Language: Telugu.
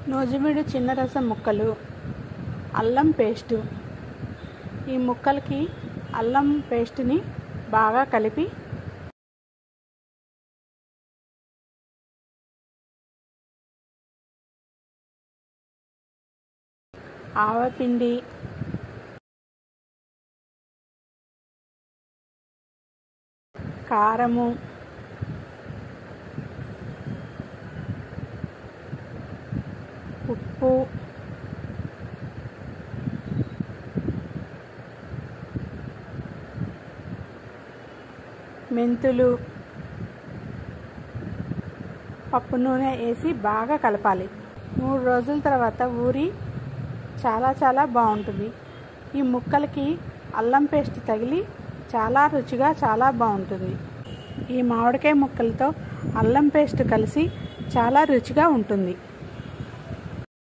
నూజివీడు చిన్న రసం ముక్కలు, అల్లం పేస్టు. ఈ ముక్కలకి అల్లం పేస్టుని బాగా కలిపి ఆవపిండి, కారము, ఉప్పు, మెంతులు, పప్పు నూనె వేసి బాగా కలపాలి. 3 రోజుల తర్వాత ఊరి చాలా బాగుంటుంది. ఈ ముక్కలకి అల్లం పేస్ట్ తగిలి చాలా రుచిగా చాలా బాగుంటుంది. ఈ మామిడికాయ ముక్కలతో అల్లం పేస్ట్ కలిసి చాలా రుచిగా ఉంటుంది.